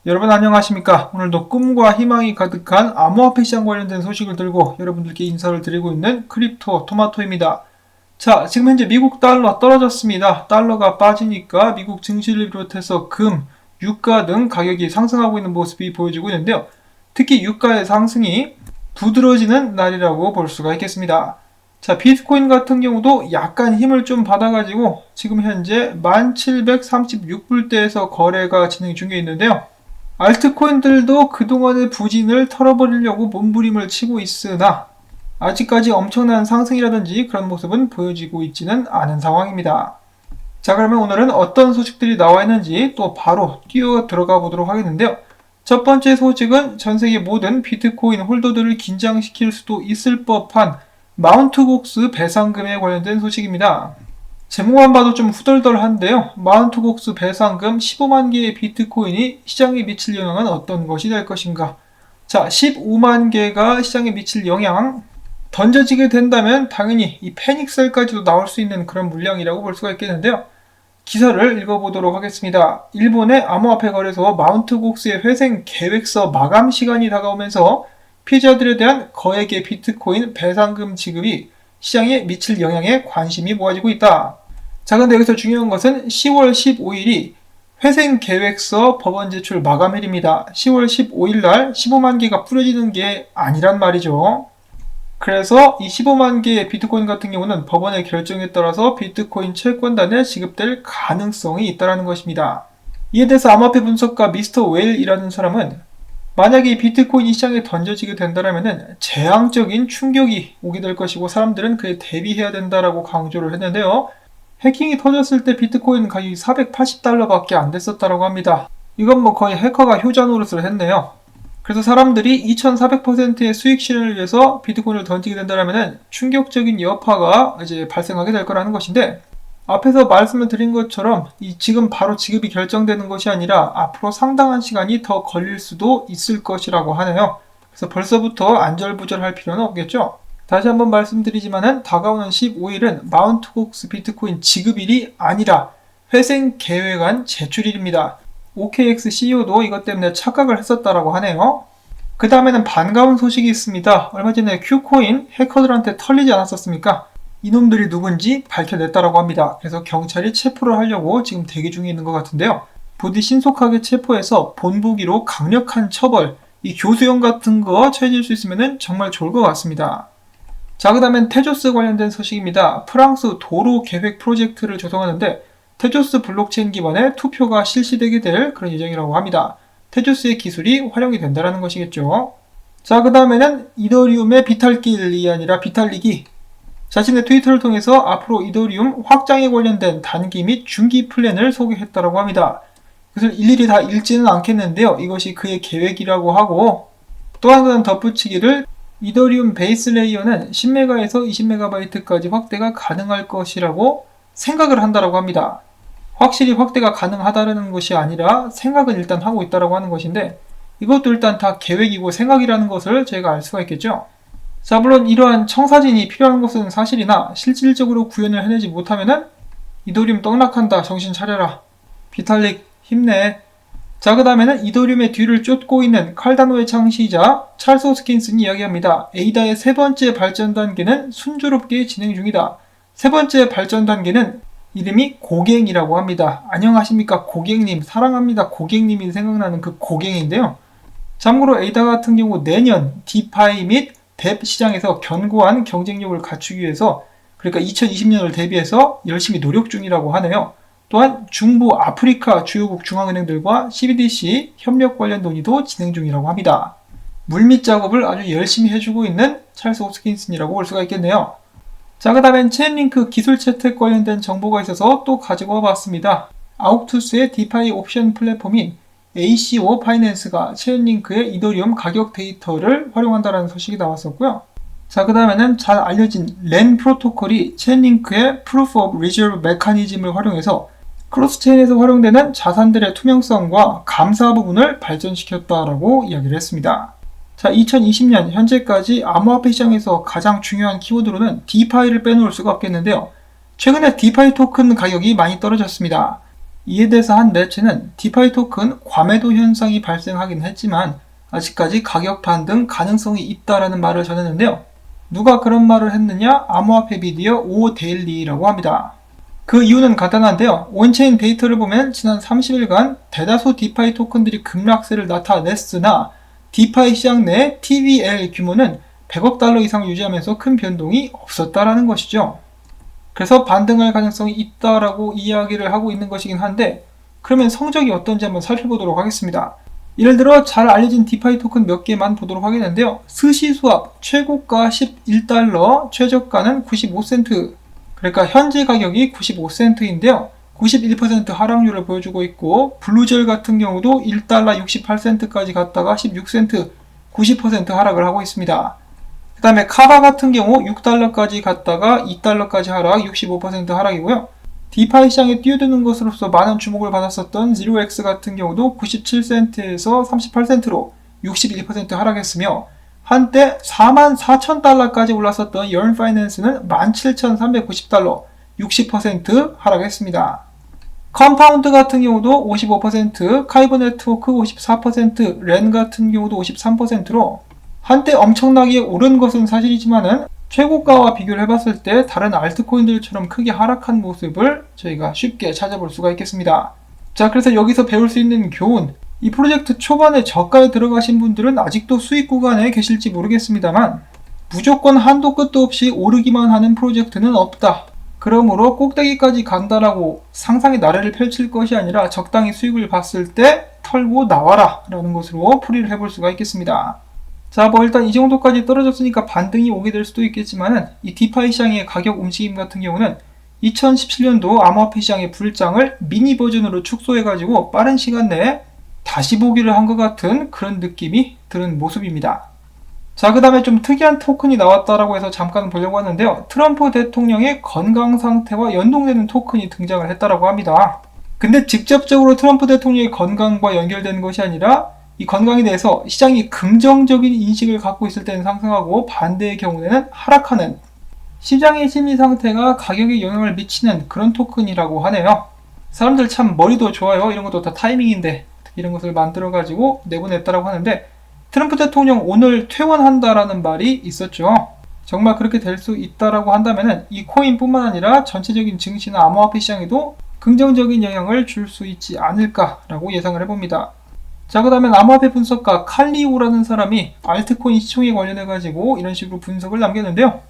여러분 안녕하십니까? 오늘도 꿈과 희망이 가득한 암호화폐 시장 관련된 소식을 들고 여러분들께 인사를 드리고 있는 크립토 토마토입니다. 자, 지금 현재 미국 달러 떨어졌습니다. 달러가 빠지니까 미국 증시를 비롯해서 금, 유가 등 가격이 상승하고 있는 모습이 보여지고 있는데요. 특히 유가의 상승이 두드러지는 날이라고 볼 수가 있겠습니다. 자, 비트코인 같은 경우도 약간 힘을 좀 받아가지고 지금 현재 1736불대에서 거래가 진행 중에 있는데요. 알트코인들도 그동안의 부진을 털어버리려고 몸부림을 치고 있으나 아직까지 엄청난 상승이라든지 그런 모습은 보여지고 있지는 않은 상황입니다. 자, 그러면 오늘은 어떤 소식들이 나와 있는지 또 바로 뛰어 들어가 보도록 하겠는데요. 첫 번째 소식은 전 세계 모든 비트코인 홀더들을 긴장시킬 수도 있을 법한 마운트 곡스 배상금에 관련된 소식입니다. 제목만 봐도 좀 후덜덜한데요. 마운트 곡스 배상금 15만 개의 비트코인이 시장에 미칠 영향은 어떤 것이 될 것인가? 자, 15만 개가 시장에 미칠 영향, 던져지게 된다면 당연히 이 패닉셀까지도 나올 수 있는 그런 물량이라고 볼 수가 있겠는데요. 기사를 읽어보도록 하겠습니다. 일본의 암호화폐 거래소 마운트 곡스의 회생 계획서 마감 시간이 다가오면서 피해자들에 대한 거액의 비트코인 배상금 지급이 시장에 미칠 영향에 관심이 모아지고 있다. 자, 근데 여기서 중요한 것은 10월 15일이 회생 계획서 법원 제출 마감일입니다. 10월 15일 날 15만 개가 뿌려지는 게 아니란 말이죠. 그래서 이 15만 개의 비트코인 같은 경우는 법원의 결정에 따라서 비트코인 채권단에 지급될 가능성이 있다는 것입니다. 이에 대해서 암호화폐 분석가 미스터 웨일이라는 사람은 만약에 이 비트코인이 시장에 던져지게 된다면 재앙적인 충격이 오게 될 것이고 사람들은 그에 대비해야 된다라고 강조를 했는데요. 해킹이 터졌을 때 비트코인 가격이 480달러밖에 안 됐었다고 합니다. 이건 뭐 거의 해커가 효자 노릇을 했네요. 그래서 사람들이 2400%의 수익 실현을 위해서 비트코인을 던지게 된다면 충격적인 여파가 이제 발생하게 될 거라는 것인데, 앞에서 말씀을 드린 것처럼 지금 바로 지급이 결정되는 것이 아니라 앞으로 상당한 시간이 더 걸릴 수도 있을 것이라고 하네요. 그래서 벌써부터 안절부절할 필요는 없겠죠. 다시 한번 말씀드리지만은 다가오는 15일은 마운트 곡스 비트코인 지급일이 아니라 회생 계획안 제출일입니다. OKX CEO도 이것 때문에 착각을 했었다라고 하네요. 그 다음에는 반가운 소식이 있습니다. 얼마 전에 Q코인 해커들한테 털리지 않았었습니까? 이놈들이 누군지 밝혀냈다라고 합니다. 그래서 경찰이 체포를 하려고 지금 대기 중에 있는 것 같은데요. 부디 신속하게 체포해서 본보기로 강력한 처벌, 이 교수형 같은 거 처해질 수 있으면 정말 좋을 것 같습니다. 자, 그 다음엔 테조스 관련된 소식입니다. 프랑스 도로 계획 프로젝트를 조성하는데 테조스 블록체인 기반의 투표가 실시되게 될 그런 예정이라고 합니다. 테조스의 기술이 활용이 된다는 것이겠죠. 자, 그 다음에는 이더리움의 비탈길이 아니라 비탈릭이 자신의 트위터를 통해서 앞으로 이더리움 확장에 관련된 단기 및 중기 플랜을 소개했다고 합니다. 그것을 일일이 다 읽지는 않겠는데요. 이것이 그의 계획이라고 하고, 또 한 가지 덧붙이기를 이더리움 베이스 레이어는 10메가에서 20메가바이트까지 확대가 가능할 것이라고 생각을 한다고 합니다. 확실히 확대가 가능하다는 것이 아니라 생각은 일단 하고 있다고 하는 것인데, 이것도 일단 다 계획이고 생각이라는 것을 저희가 알 수가 있겠죠. 자, 물론 이러한 청사진이 필요한 것은 사실이나 실질적으로 구현을 해내지 못하면은 이더리움 떡락한다, 정신 차려라, 비탈릭 힘내. 자, 그 다음에는 이더리움의 뒤를 쫓고 있는 칼다노의 창시자 찰스 호스킨슨이 이야기합니다. 에이다의 세 번째 발전 단계는 순조롭게 진행 중이다. 세 번째 발전 단계는 이름이 고갱이라고 합니다. 안녕하십니까 고갱님, 사랑합니다 고갱님이 생각나는 그 고갱인데요. 참고로 에이다 같은 경우 내년 디파이 및 뎁 시장에서 견고한 경쟁력을 갖추기 위해서, 그러니까 2020년을 대비해서 열심히 노력 중이라고 하네요. 또한 중부 아프리카 주요국 중앙은행들과 CBDC 협력 관련 논의도 진행 중이라고 합니다. 물밑 작업을 아주 열심히 해주고 있는 찰스 호스킨슨이라고 볼 수가 있겠네요. 자, 그 다음엔 체인링크 기술 채택 관련된 정보가 있어서 또 가지고 와봤습니다. 아욱투스의 디파이 옵션 플랫폼인 ACO 파이낸스가 체인링크의 이더리움 가격 데이터를 활용한다는 소식이 나왔었고요. 자, 그 다음에는 잘 알려진 렌 프로토콜이 체인링크의 Proof of Reserve 메커니즘을 활용해서 크로스체인에서 활용되는 자산들의 투명성과 감사 부분을 발전시켰다라고 이야기를 했습니다. 자, 2020년 현재까지 암호화폐 시장에서 가장 중요한 키워드로는 디파이를 빼놓을 수가 없겠는데요. 최근에 디파이 토큰 가격이 많이 떨어졌습니다. 이에 대해서 한 매체는 디파이 토큰 과매도 현상이 발생하긴 했지만 아직까지 가격 반등 가능성이 있다라는 말을 전했는데요. 누가 그런 말을 했느냐? 암호화폐 미디어 오데일리라고 합니다. 그 이유는 간단한데요. 온체인 데이터를 보면 지난 30일간 대다수 디파이 토큰들이 급락세를 나타냈으나 디파이 시장 내 TVL 규모는 100억 달러 이상 유지하면서 큰 변동이 없었다라는 것이죠. 그래서 반등할 가능성이 있다라고 이야기를 하고 있는 것이긴 한데 그러면 성적이 어떤지 한번 살펴보도록 하겠습니다. 예를 들어 잘 알려진 디파이 토큰 몇 개만 보도록 하겠는데요. 스시 수합 최고가 11달러, 최저가는 95센트. 그러니까 현재 가격이 95센트인데요. 91% 하락률을 보여주고 있고 블루젤 같은 경우도 1달러 68센트까지 갔다가 16센트, 90% 하락을 하고 있습니다. 그 다음에 카바 같은 경우 6달러까지 갔다가 2달러까지 하락, 65% 하락이고요. 디파이 시장에 뛰어드는 것으로서 많은 주목을 받았었던 ZeroX 같은 경우도 97센트에서 38센트로 61% 하락했으며 한때 44,000달러까지 올랐었던 열н 파이낸스는 17,390달러, 60% 하락했습니다. 컴파운드 같은 경우도 55%, 카이버 네트워크 54%, 렌 같은 경우도 53%로 한때 엄청나게 오른 것은 사실이지만은 최고가와 비교를 해봤을 때 다른 알트코인들처럼 크게 하락한 모습을 저희가 쉽게 찾아볼 수가 있겠습니다. 자, 그래서 여기서 배울 수 있는 교훈, 이 프로젝트 초반에 저가에 들어가신 분들은 아직도 수익 구간에 계실지 모르겠습니다만 무조건 한도 끝도 없이 오르기만 하는 프로젝트는 없다. 그러므로 꼭대기까지 간다라고 상상의 나래를 펼칠 것이 아니라 적당히 수익을 봤을 때 털고 나와라 라는 것으로 풀이를 해볼 수가 있겠습니다. 자, 일단 이 정도까지 떨어졌으니까 반등이 오게 될 수도 있겠지만은 이 디파이 시장의 가격 움직임 같은 경우는 2017년도 암호화폐 시장의 불장을 미니 버전으로 축소해가지고 빠른 시간 내에 다시 보기를 한 것 같은 그런 느낌이 드는 모습입니다. 자, 그 다음에 좀 특이한 토큰이 나왔다라고 해서 잠깐 보려고 하는데요. 트럼프 대통령의 건강 상태와 연동되는 토큰이 등장을 했다라고 합니다. 근데 직접적으로 트럼프 대통령의 건강과 연결되는 것이 아니라 이 건강에 대해서 시장이 긍정적인 인식을 갖고 있을 때는 상승하고 반대의 경우에는 하락하는 시장의 심리 상태가 가격에 영향을 미치는 그런 토큰이라고 하네요. 사람들 참 머리도 좋아요. 이런 것도 다 타이밍인데 이런 것을 만들어가지고 내보냈다라고 하는데 트럼프 대통령 오늘 퇴원한다라는 말이 있었죠. 정말 그렇게 될 수 있다라고 한다면 이 코인뿐만 아니라 전체적인 증시나 암호화폐 시장에도 긍정적인 영향을 줄 수 있지 않을까라고 예상을 해봅니다. 자, 그 다음에 암호화폐 분석가 칼리오라는 사람이 알트코인 시총에 관련해가지고 이런 식으로 분석을 남겼는데요.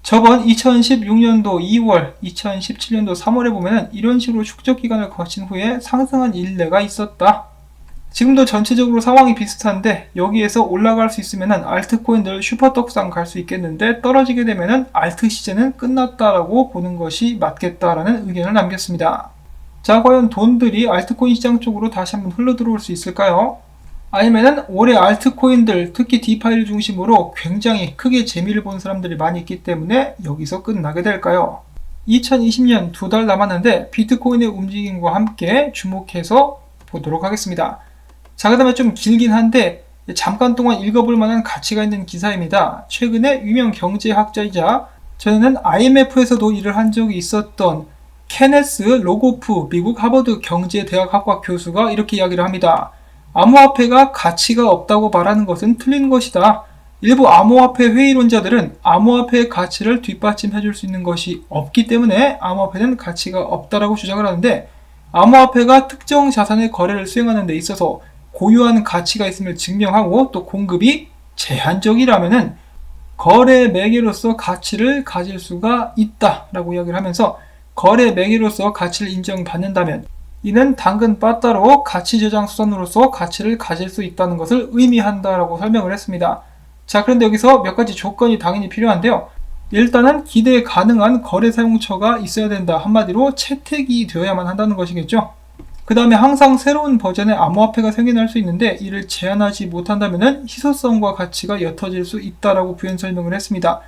저번 2016년도 2월, 2017년도 3월에 보면 이런 식으로 축적 기간을 거친 후에 상승한 일례가 있었다. 지금도 전체적으로 상황이 비슷한데 여기에서 올라갈 수 있으면 알트코인들 슈퍼떡상 갈 수 있겠는데 떨어지게 되면 알트 시즌은 끝났다라고 보는 것이 맞겠다라는 의견을 남겼습니다. 자, 과연 돈들이 알트코인 시장 쪽으로 다시 한번 흘러들어올 수 있을까요? 아니면은 올해 알트코인들, 특히 디파이를 중심으로 굉장히 크게 재미를 본 사람들이 많이 있기 때문에 여기서 끝나게 될까요? 2020년 2달 남았는데 비트코인의 움직임과 함께 주목해서 보도록 하겠습니다. 자, 그 다음에 좀 길긴 한데 잠깐 동안 읽어볼 만한 가치가 있는 기사입니다. 최근에 유명 경제학자이자 전에는 IMF에서도 일을 한 적이 있었던 케네스 로고프 미국 하버드 경제대학학과 교수가 이렇게 이야기를 합니다. 암호화폐가 가치가 없다고 말하는 것은 틀린 것이다. 일부 암호화폐 회의론자들은 암호화폐의 가치를 뒷받침해 줄 수 있는 것이 없기 때문에 암호화폐는 가치가 없다라고 주장을 하는데 암호화폐가 특정 자산의 거래를 수행하는 데 있어서 고유한 가치가 있음을 증명하고 또 공급이 제한적이라면은 거래 매개로서 가치를 가질 수가 있다라고 이야기를 하면서 거래 매개로서 가치를 인정받는다면 이는 당근 빠따로 가치 저장 수단으로서 가치를 가질 수 있다는 것을 의미한다라고 설명을 했습니다. 자, 그런데 여기서 몇 가지 조건이 당연히 필요한데요. 일단은 기대 가능한 거래 사용처가 있어야 된다. 한마디로 채택이 되어야만 한다는 것이겠죠. 그 다음에 항상 새로운 버전의 암호화폐가 생겨날 수 있는데 이를 제한하지 못한다면 희소성과 가치가 옅어질 수 있다라고 부연 설명을 했습니다.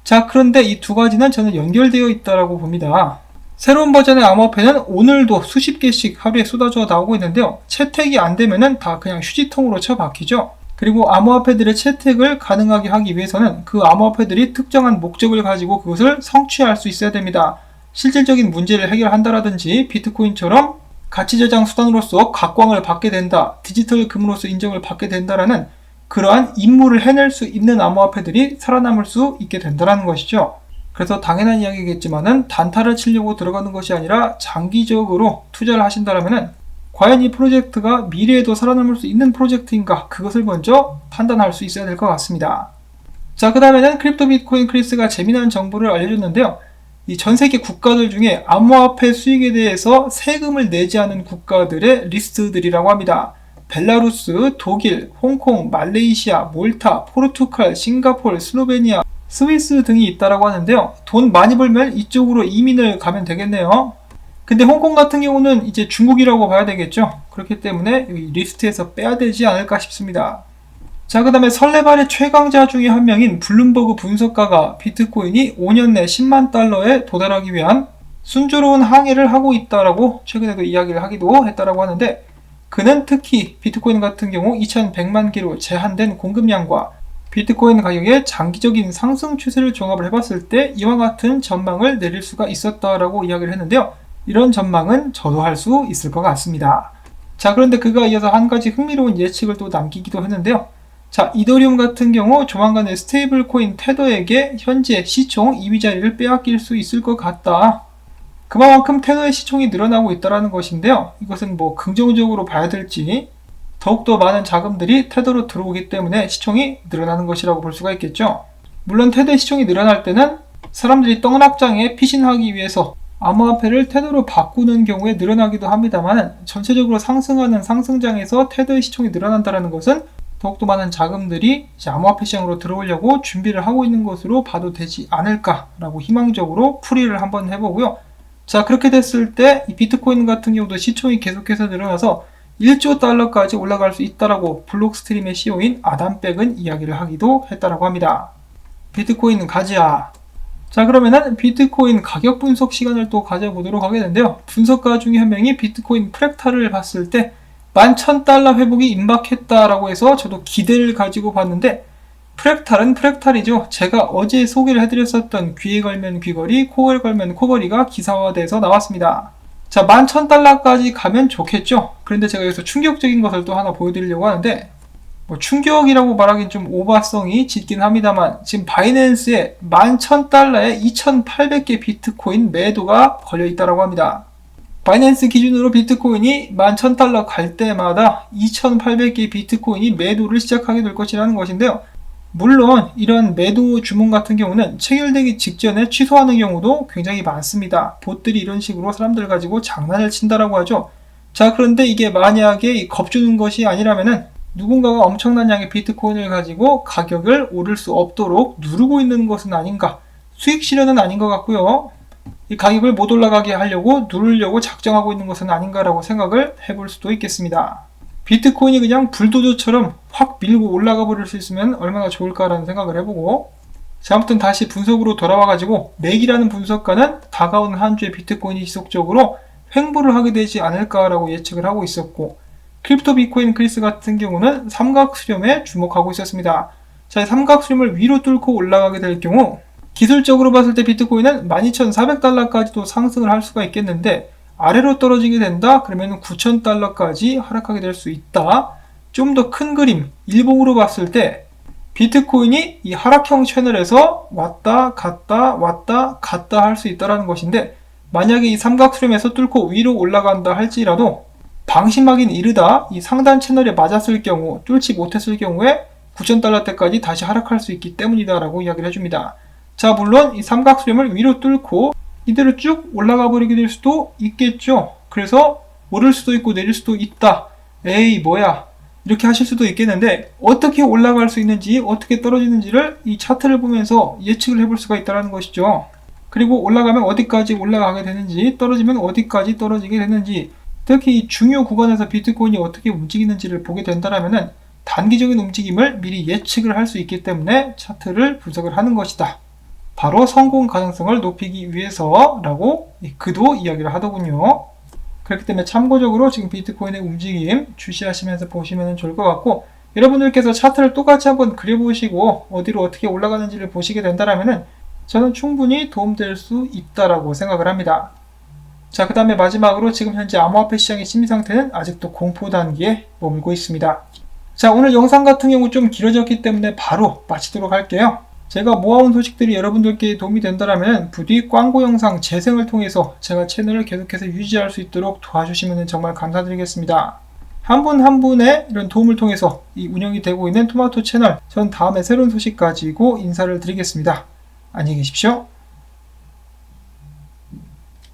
자, 그런데 이 두 가지는 저는 연결되어 있다라고 봅니다. 새로운 버전의 암호화폐는 오늘도 수십 개씩 하루에 쏟아져 나오고 있는데요. 채택이 안 되면은 다 그냥 휴지통으로 쳐박히죠. 그리고 암호화폐들의 채택을 가능하게 하기 위해서는 그 암호화폐들이 특정한 목적을 가지고 그것을 성취할 수 있어야 됩니다. 실질적인 문제를 해결한다라든지 비트코인처럼 가치 저장 수단으로서 각광을 받게 된다, 디지털 금으로서 인정을 받게 된다라는 그러한 임무를 해낼 수 있는 암호화폐들이 살아남을 수 있게 된다는 것이죠. 그래서 당연한 이야기겠지만은 단타를 치려고 들어가는 것이 아니라 장기적으로 투자를 하신다라면은 과연 이 프로젝트가 미래에도 살아남을 수 있는 프로젝트인가, 그것을 먼저 판단할 수 있어야 될 것 같습니다. 자, 그 다음에는 크립토 비트코인 크리스가 재미난 정보를 알려줬는데요. 이 전 세계 국가들 중에 암호화폐 수익에 대해서 세금을 내지 않은 국가들의 리스트들이라고 합니다. 벨라루스, 독일, 홍콩, 말레이시아, 몰타, 포르투갈, 싱가포르, 슬로베니아, 스위스 등이 있다라고 하는데요. 돈 많이 벌면 이쪽으로 이민을 가면 되겠네요. 근데 홍콩 같은 경우는 이제 중국이라고 봐야 되겠죠. 그렇기 때문에 이 리스트에서 빼야 되지 않을까 싶습니다. 자, 그 다음에 설레발의 최강자 중에 한 명인 블룸버그 분석가가 비트코인이 5년 내 10만 달러에 도달하기 위한 순조로운 항해를 하고 있다라고 최근에도 이야기를 하기도 했다라고 하는데, 그는 특히 비트코인 같은 경우 2100만 개로 제한된 공급량과 비트코인 가격의 장기적인 상승 추세를 종합을 해봤을 때 이와 같은 전망을 내릴 수가 있었다라고 이야기를 했는데요. 이런 전망은 저도 할 수 있을 것 같습니다. 자, 그런데 그가 이어서 한 가지 흥미로운 예측을 또 남기기도 했는데요. 자, 이더리움 같은 경우 조만간에 스테이블 코인 테더에게 현재 시총 2위 자리를 빼앗길 수 있을 것 같다. 그만큼 테더의 시총이 늘어나고 있다는 것인데요. 이것은 뭐 긍정적으로 봐야 될지, 더욱더 많은 자금들이 테더로 들어오기 때문에 시총이 늘어나는 것이라고 볼 수가 있겠죠. 물론 테더의 시총이 늘어날 때는 사람들이 떡락장에 피신하기 위해서 암호화폐를 테더로 바꾸는 경우에 늘어나기도 합니다만, 전체적으로 상승하는 상승장에서 테더의 시총이 늘어난다는 것은 더욱더 많은 자금들이 이제 암호화폐 시장으로 들어오려고 준비를 하고 있는 것으로 봐도 되지 않을까라고 희망적으로 풀이를 한번 해보고요. 자, 그렇게 됐을 때 이 비트코인 같은 경우도 시총이 계속해서 늘어나서 1조 달러까지 올라갈 수 있다라고 블록스트림의 CEO인 아담 백은 이야기를 하기도 했다라고 합니다. 비트코인 가자. 자, 그러면은 비트코인 가격 분석 시간을 또 가져보도록 하겠는데요. 분석가 중에 한 명이 비트코인 프랙탈을 봤을 때 11,000달러 회복이 임박했다라고 해서 저도 기대를 가지고 봤는데, 프랙탈은 프랙탈이죠. 제가 어제 소개를 해드렸었던 귀에 걸면 귀걸이, 코에 걸면 코걸이가 기사화돼서 나왔습니다. 자, 11,000달러까지 가면 좋겠죠. 그런데 제가 여기서 충격적인 것을 또 하나 보여드리려고 하는데, 뭐 충격이라고 말하기는 좀 오바성이 짙긴 합니다만, 지금 바이낸스에 11,000달러에 2,800개 비트코인 매도가 걸려있다고 합니다. 바이낸스 기준으로 비트코인이 11,000달러 갈 때마다 2,800개 비트코인이 매도를 시작하게 될 것이라는 것인데요. 물론 이런 매도 주문 같은 경우는 체결되기 직전에 취소하는 경우도 굉장히 많습니다. 봇들이 이런 식으로 사람들 가지고 장난을 친다라고 하죠. 자, 그런데 이게 만약에 겁주는 것이 아니라면은 누군가가 엄청난 양의 비트코인을 가지고 가격을 오를 수 없도록 누르고 있는 것은 아닌가, 수익 실현은 아닌 것 같고요. 이 가격을 못 올라가게 하려고 누르려고 작정하고 있는 것은 아닌가라고 생각을 해볼 수도 있겠습니다. 비트코인이 그냥 불도저처럼 확 밀고 올라가 버릴 수 있으면 얼마나 좋을까라는 생각을 해보고, 자, 아무튼 다시 분석으로 돌아와가지고 맥이라는 분석가는 다가오는 한 주에 비트코인이 지속적으로 횡보를 하게 되지 않을까라고 예측을 하고 있었고, 크립토 비트코인 크리스 같은 경우는 삼각수렴에 주목하고 있었습니다. 자, 삼각수렴을 위로 뚫고 올라가게 될 경우 기술적으로 봤을 때 비트코인은 12,400달러까지도 상승을 할 수가 있겠는데, 아래로 떨어지게 된다? 그러면 9,000달러까지 하락하게 될 수 있다. 좀 더 큰 그림, 일봉으로 봤을 때 비트코인이 이 하락형 채널에서 왔다 갔다 왔다 갔다 할 수 있다는 것인데, 만약에 이 삼각수렴에서 뚫고 위로 올라간다 할지라도 방심하긴 이르다 이 상단 채널에 맞았을 경우, 뚫지 못했을 경우에 9,000달러대까지 다시 하락할 수 있기 때문이다 라고 이야기를 해줍니다. 자, 물론 이 삼각수렴을 위로 뚫고 이대로 쭉 올라가 버리게 될 수도 있겠죠. 그래서 오를 수도 있고 내릴 수도 있다. 에이 뭐야, 이렇게 하실 수도 있겠는데, 어떻게 올라갈 수 있는지 어떻게 떨어지는지를 이 차트를 보면서 예측을 해볼 수가 있다는 것이죠. 그리고 올라가면 어디까지 올라가게 되는지, 떨어지면 어디까지 떨어지게 되는지, 특히 이 중요 구간에서 비트코인이 어떻게 움직이는지를 보게 된다면 단기적인 움직임을 미리 예측을 할 수 있기 때문에 차트를 분석을 하는 것이다. 바로 성공 가능성을 높이기 위해서라고 그도 이야기를 하더군요. 그렇기 때문에 참고적으로 지금 비트코인의 움직임 주시하시면서 보시면 좋을 것 같고, 여러분들께서 차트를 똑같이 한번 그려보시고 어디로 어떻게 올라가는지를 보시게 된다면 저는 충분히 도움될 수 있다라고 생각을 합니다. 자, 그 다음에 마지막으로 지금 현재 암호화폐 시장의 심리 상태는 아직도 공포 단계에 머물고 있습니다. 자, 오늘 영상 같은 경우 좀 길어졌기 때문에 바로 마치도록 할게요. 제가 모아온 소식들이 여러분들께 도움이 된다면 부디 광고 영상 재생을 통해서 제가 채널을 계속해서 유지할 수 있도록 도와주시면 정말 감사드리겠습니다. 한 분 한 분의 이런 도움을 통해서 이 운영이 되고 있는 토마토 채널, 전 다음에 새로운 소식 가지고 인사를 드리겠습니다. 안녕히 계십시오.